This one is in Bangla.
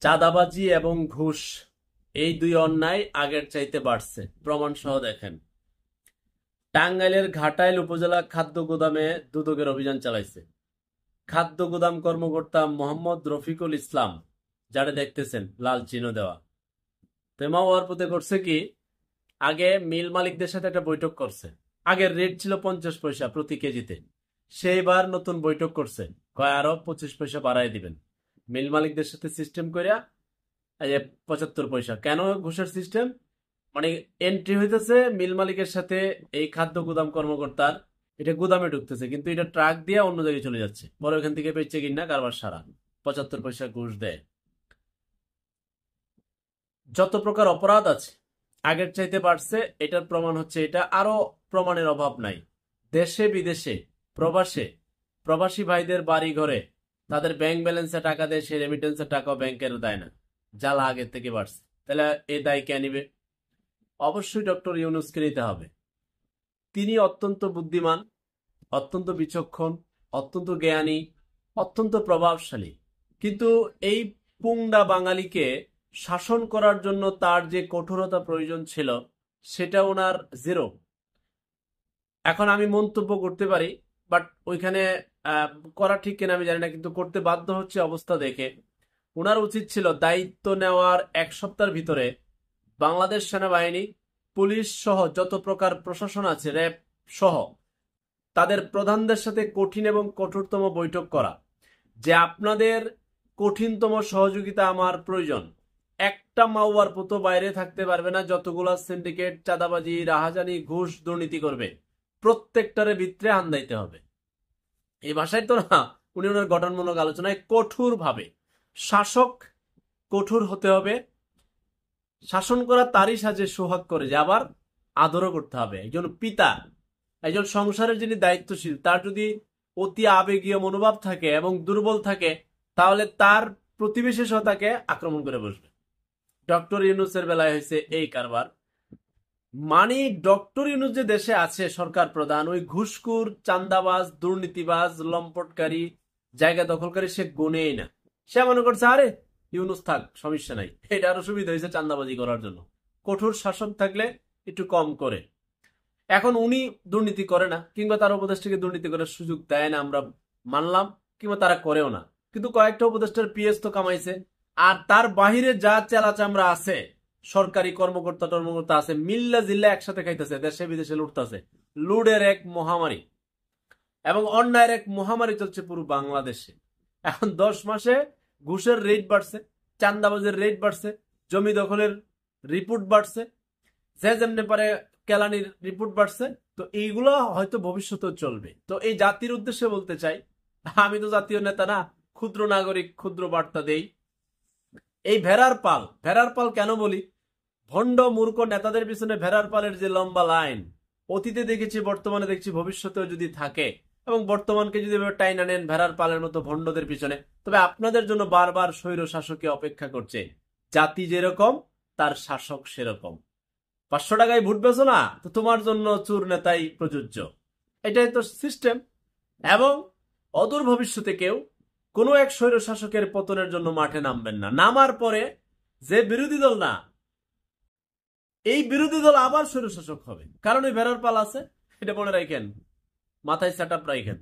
চাঁদাবাজি এবং ঘুষ এই দুই অন্যায় আগের চাইতে বাড়ছে, প্রমাণ সহ দেখেন। টাঙ্গাইলের ঘাটাইল উপজেলা খাদ্য গুদামে দুদকের অভিযান চালাইছে। খাদ্য গুদাম কর্মকর্তা মোহাম্মদ রফিকুল ইসলাম, যারা দেখতেছেন লাল চিহ্ন দেওয়া, তেমা ওয়ারপুতে করছে কি, আগে মিল মালিকদের সাথে একটা বৈঠক করছে। আগের রেট ছিল 50 পয়সা প্রতি কেজিতে, সেইবার নতুন বৈঠক করছে, কয় আরো 25 পয়সা বাড়াই দিবেন। মিল মালিকদের সাথে সিস্টেম করিয়া এই যে 75 পয়সা। কেন ঘুষের সিস্টেম? মানে এন্ট্রি হইতেছে মিল মালিকের সাথে এই খাদ্য গুদাম কর্মকর্তার, এটা গুদামে ঢুকতেছে, কিন্তু এটা ট্রাক দিয়ে অন্য জায়গায় চলে যাচ্ছে, পরে ওখান থেকে বেচে কিনা কারবার সারা 75 পয়সা ঘুষ দেয়। যত প্রকার অপরাধ আছে আগের চাইতে বাড়ছে, এটার প্রমাণ হচ্ছে এটা। আরো প্রমাণের অভাব নাই। দেশে বিদেশে প্রবাসী ভাইদের বাড়ি ঘরে তাদের ব্যাংক ব্যালেন্সে টাকা দেয়, সে রেমিটেন্সের টাকাও ব্যাংকের দেয় না, জ্বালা আগের থেকে বাড়ছে। তাহলে এই দায় কে নিবে? অবশ্যই ডক্টর ইউনূসকে নিতে হবে। তিনি অত্যন্ত বুদ্ধিমান, অত্যন্ত বিচক্ষণ, অত্যন্ত জ্ঞানী, অত্যন্ত প্রভাবশালী। কিন্তু এই পুংডা বাঙালিকে শাসন করার জন্য তার যে কঠোরতা প্রয়োজন ছিল, সেটা ওনার জিরো। এখন আমি মন্তব্য করতে পারি, বাট ওইখানে করা ঠিক কিনা আমি জানি না, কিন্তু করতে বাধ্য হচ্ছে অবস্থা দেখে। ওনার উচিত ছিল দায়িত্ব নেওয়ার 1 সপ্তাহের ভিতরে বাংলাদেশ সেনাবাহিনী, পুলিশ সহ যত প্রকার প্রশাসন আছে, র্যাব সহ, তাদের প্রধানদের সাথে কঠিন এবং কঠোরতম বৈঠক করা, যে আপনাদের কঠিনতম সহযোগিতা আমার প্রয়োজন। একটা মাওয়ার পুতো বাইরে থাকতে পারবে না, যতগুলা সিন্ডিকেট, চাঁদাবাজি, রাহাজানি, ঘুষ, দুর্নীতি করবে, প্রত্যেকটারে ভিতরে আন্দাইতে হবে। এই ভাষায় তো না, উনি ওনার গঠনমূলক আলোচনায় কঠোর ভাবে, শাসক কঠোর হতে হবে, শাসন করা তারই সাজে সোহাগ করে, যে আবার আদরও করতে হবে। একজন পিতা, একজন সংসারের যিনি দায়িত্বশীল, তার যদি অতি আবেগীয় মনোভাব থাকে এবং দুর্বল থাকে, তাহলে তার প্রতিবেশী সহ তাকে আক্রমণ করে বসবে। ডক্টর ইউনূসের বেলায় হয়েছে এই কারবার। মানে ডক্টর ইউনূস যে দেশে আছে সরকার প্রধান, ওই ঘুষখোর, চান্দাবাজ, দুর্নীতিবাজ, লম্পটকারী, জায়গা দখলকারী সে গুনেই না। সে মনে করছে আরে ইউনূস থাক, সমস্যা নাই, এটা আরো সুবিধা হয়েছে চান্দাবাজি করার জন্য। কঠোর শাসক থাকলে একটু কম করে। এখন উনি দুর্নীতি করে না, কিংবা তার উপদেষ্টাকে দুর্নীতি করার সুযোগ দেয় না, আমরা মানলাম, কিংবা তারা করেও না, কিন্তু কয়েকটা উপদেষ্টার পিএস তো কামাইছে। আর তার বাহিরে যা চেলাচামড়া আছে, সরকারি কর্মকর্তা আছে, মিল্লা জিল্লা একসাথে খাইতেছে, দেশে বিদেশে লুটতেছে। লুডের এক মহামারী এবং অন্যায়ের এক মহামারী চলছে পুরো বাংলাদেশে। এখন 10 মাসে ঘুষের রেট বাড়ছে, চান্দাবাজের রেট বাড়ছে, জমি দখলের রিপোর্ট বাড়ছে, যে যেমনি পারে কেলানির রিপোর্ট বাড়ছে। তো এইগুলো হয়তো ভবিষ্যতেও চলবে। তো এই জাতির উদ্দেশ্যে বলতে চাই, আমি তো জাতীয় নেতা না, ক্ষুদ্র নাগরিক, ক্ষুদ্র বার্তা দেই। এই ভেড়ার পাল কেন বলি? ভণ্ড মূর্খ নেতাদের পিছনে ভেড়ার পালের যে লম্বা লাইন, অতীতে দেখেছি, বর্তমানে দেখছি, ভবিষ্যতেও যদি থাকে, এবং বর্তমানকে যদি টাইনা নেন ভেড়ার পালের মতো ভণ্ডদের পিছনে, তবে আপনাদের জন্য বারবার স্বৈর শাসকে অপেক্ষা করছে। জাতি যেরকম, তার শাসক সেরকম। 500 টাকায় ভোট বেছো না, তো তোমার জন্য চোর নেতাই প্রযোজ্য। এটাই তো সিস্টেম। এবং অদূর ভবিষ্যতে কেউ কোনো এক স্বৈর শাসকের পতনের জন্য মাঠে নামবেন না। নামার পরে যে বিরোধী দল না, এই বিরোধী দল আবার স্বৈর শাসক হবে, কারণ ওই ভেড়ার পাল আছে। এটা মনে রাখেন, মাথায় সেট আপ রাখেন।